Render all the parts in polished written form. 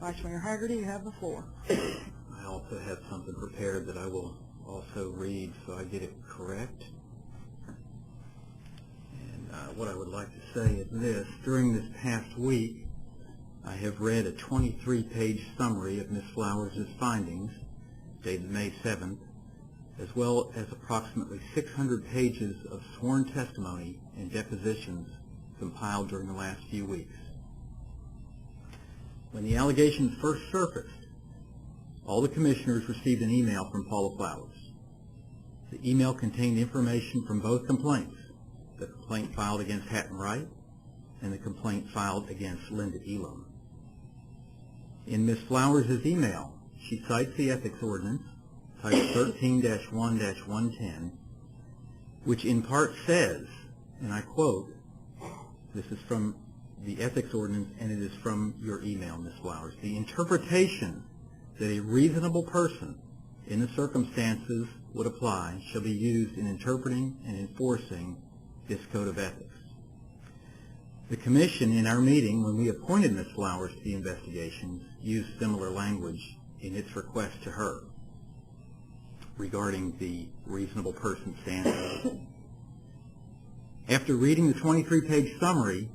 Vice Mayor Haggerty, you have the floor. I also have something prepared that I will also read so I get it correct. And what I would like to say is this. During this past week, I have read a 23-page summary of Ms. Flowers' findings, dated May 7th, as well as approximately 600 pages of sworn testimony and depositions compiled during the last few weeks. When the allegations first surfaced, all the commissioners received an email from Paula Flowers. The email contained information from both complaints, the complaint filed against Hatton Wright and the complaint filed against Linda Elam. In Ms. Flowers' email, she cites the ethics ordinance, Title 13-1-110, which in part says, and I quote, this is from the ethics ordinance and it is from your email, Ms. Flowers, the interpretation that a reasonable person in the circumstances would apply shall be used in interpreting and enforcing this code of ethics. The Commission, in our meeting when we appointed Ms. Flowers to the investigations, used similar language in its request to her regarding the reasonable person standard. After reading the 23-page summary,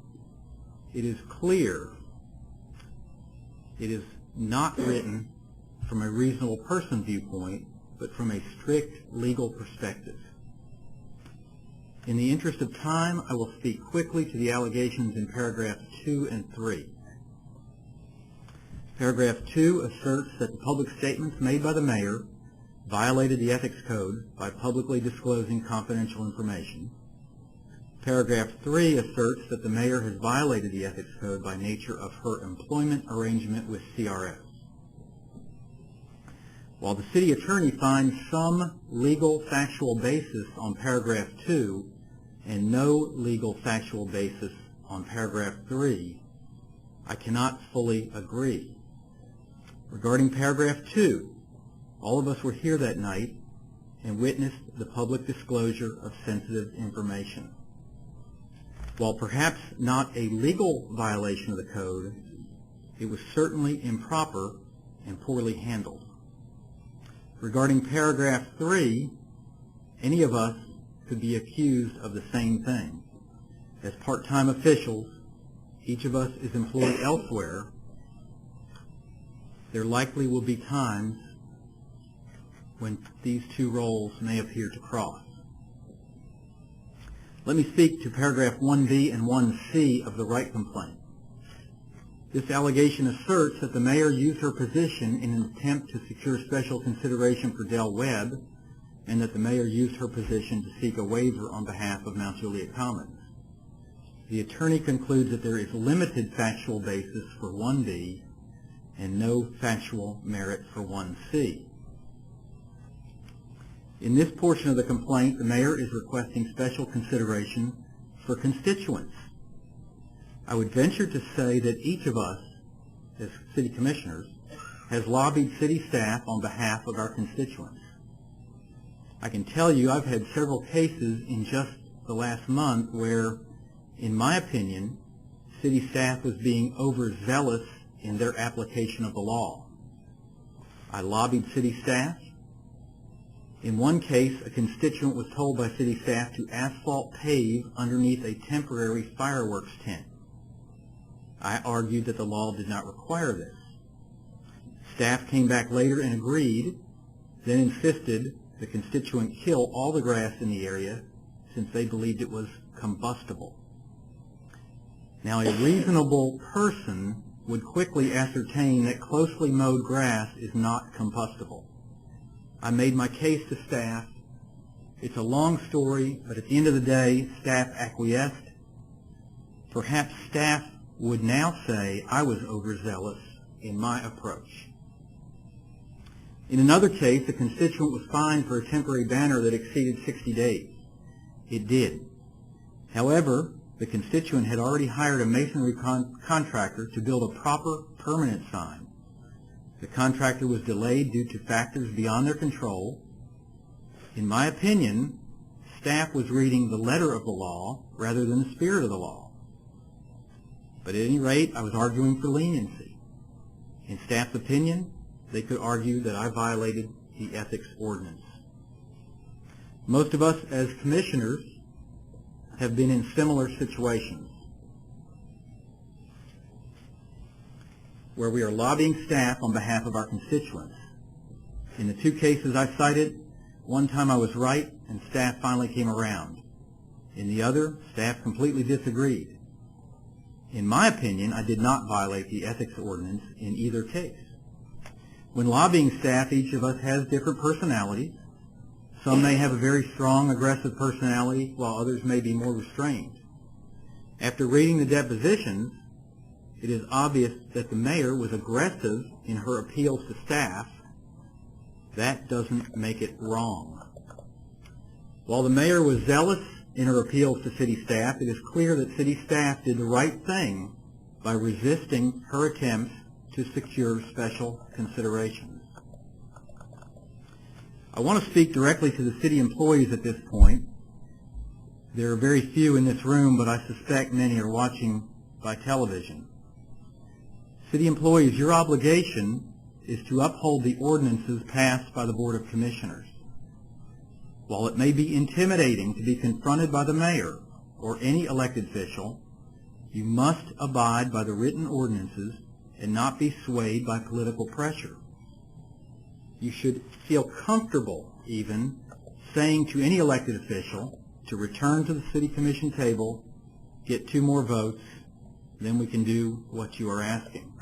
it is clear it is not written from a reasonable person viewpoint, but from a strict legal perspective. In the interest of time, I will speak quickly to the allegations in paragraphs 2 and 3. Paragraph 2 asserts that the public statements made by the mayor violated the ethics code by publicly disclosing confidential information. Paragraph 3 asserts that the mayor has violated the ethics code by nature of her employment arrangement with CRS. While the city attorney finds some legal factual basis on paragraph 2 and no legal factual basis on paragraph 3, I cannot fully agree. Regarding paragraph 2, all of us were here that night and witnessed the public disclosure of sensitive information. While perhaps not a legal violation of the code, it was certainly improper and poorly handled. Regarding paragraph 3, any of us could be accused of the same thing. As part-time officials, each of us is employed elsewhere. There likely will be times when these two roles may appear to cross. Let me speak to paragraph 1B and 1C of the Wright complaint. This allegation asserts that the mayor used her position in an attempt to secure special consideration for Del Webb, and that the mayor used her position to seek a waiver on behalf of Mount Juliet Commons. The attorney concludes that there is limited factual basis for 1B and no factual merit for 1C. In this portion of the complaint, the mayor is requesting special consideration for constituents. I would venture to say that each of us, as city commissioners, has lobbied city staff on behalf of our constituents. I can tell you I've had several cases in just the last month where, in my opinion, city staff was being overzealous in their application of the law. I lobbied city staff. In one case, a constituent was told by city staff to asphalt pave underneath a temporary fireworks tent. I argued that the law did not require this. Staff came back later and agreed, then insisted the constituent kill all the grass in the area since they believed it was combustible. Now, a reasonable person would quickly ascertain that closely mowed grass is not combustible. I made my case to staff. It's a long story, but at the end of the day, staff acquiesced. Perhaps staff would now say I was overzealous in my approach. In another case, a constituent was fined for a temporary banner that exceeded 60 days. It did. However, the constituent had already hired a masonry contractor to build a proper permanent sign. The contractor was delayed due to factors beyond their control. In my opinion, staff was reading the letter of the law rather than the spirit of the law. But at any rate, I was arguing for leniency. In staff's opinion, they could argue that I violated the ethics ordinance. Most of us as commissioners have been in similar situations where we are lobbying staff on behalf of our constituents. In the two cases I cited, one time I was right and staff finally came around. In the other, staff completely disagreed. In my opinion, I did not violate the ethics ordinance in either case. When lobbying staff, each of us has different personalities. Some may have a very strong, aggressive personality, while others may be more restrained. After reading the depositions, it is obvious that the mayor was aggressive in her appeals to staff. That doesn't make it wrong. While the mayor was zealous in her appeals to city staff, it is clear that city staff did the right thing by resisting her attempts to secure special considerations. I want to speak directly to the city employees at this point. There are very few in this room, but I suspect many are watching by television. City employees, your obligation is to uphold the ordinances passed by the Board of Commissioners. While it may be intimidating to be confronted by the mayor or any elected official, you must abide by the written ordinances and not be swayed by political pressure. You should feel comfortable even saying to any elected official to return to the city commission table, get 2 more votes, then we can do what you are asking.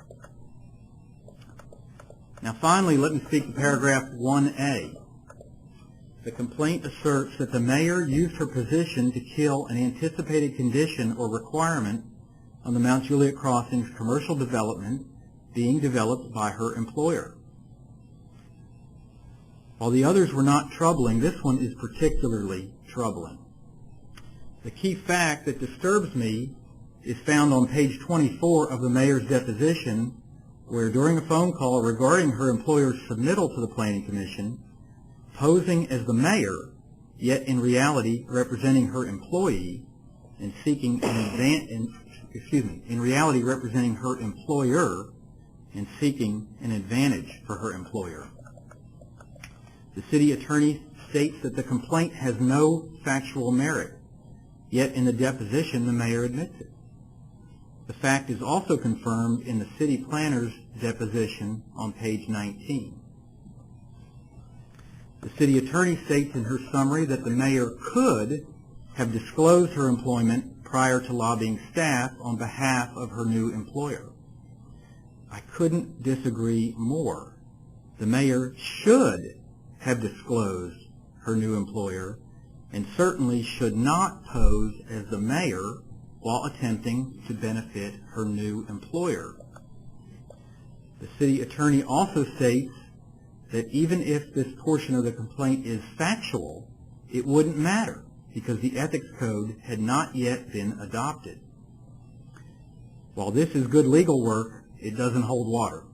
Now finally, let me speak to paragraph 1A. The complaint asserts that the mayor used her position to kill an anticipated condition or requirement on the Mount Juliet Crossings commercial development being developed by her employer. While the others were not troubling, this one is particularly troubling. The key fact that disturbs me is found on page 24 of the mayor's deposition, where during a phone call regarding her employer's submittal to the Planning Commission, posing as the mayor, yet in reality representing her employee and seeking in reality representing her employer and seeking an advantage for her employer. The city attorney states that the complaint has no factual merit, yet in the deposition the mayor admits it. The fact is also confirmed in the city planner's deposition on page 19. The city attorney states in her summary that the mayor could have disclosed her employment prior to lobbying staff on behalf of her new employer. I couldn't disagree more. The mayor should have disclosed her new employer and certainly should not pose as the mayor while attempting to benefit her new employer. The city attorney also states that even if this portion of the complaint is factual, it wouldn't matter because the ethics code had not yet been adopted. While this is good legal work, it doesn't hold water.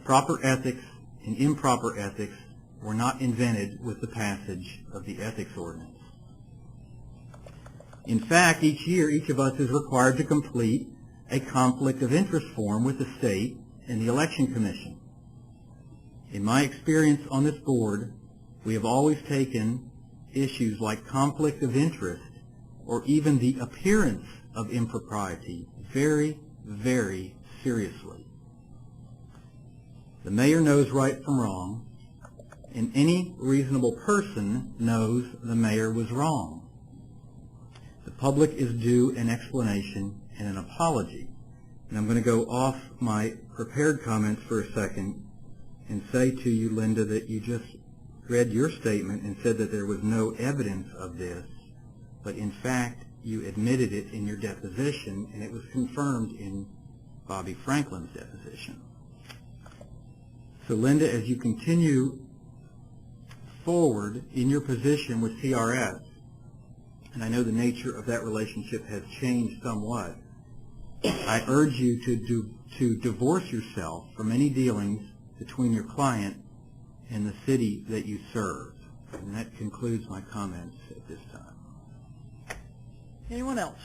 Proper ethics and improper ethics were not invented with the passage of the ethics ordinance. In fact, each year, each of us is required to complete a conflict of interest form with the state and the Election Commission. In my experience on this board, we have always taken issues like conflict of interest or even the appearance of impropriety very, very seriously. The mayor knows right from wrong, and any reasonable person knows the mayor was wrong. The public is due an explanation and an apology. And I'm going to go off my prepared comments for a second and say to you, Linda, that you just read your statement and said that there was no evidence of this, but in fact you admitted it in your deposition, and it was confirmed in Bobby Franklin's deposition. So Linda, as you continue forward in your position with TRS, and I know the nature of that relationship has changed somewhat, I urge you to divorce yourself from any dealings between your client and the city that you serve. And that concludes my comments at this time. Anyone else?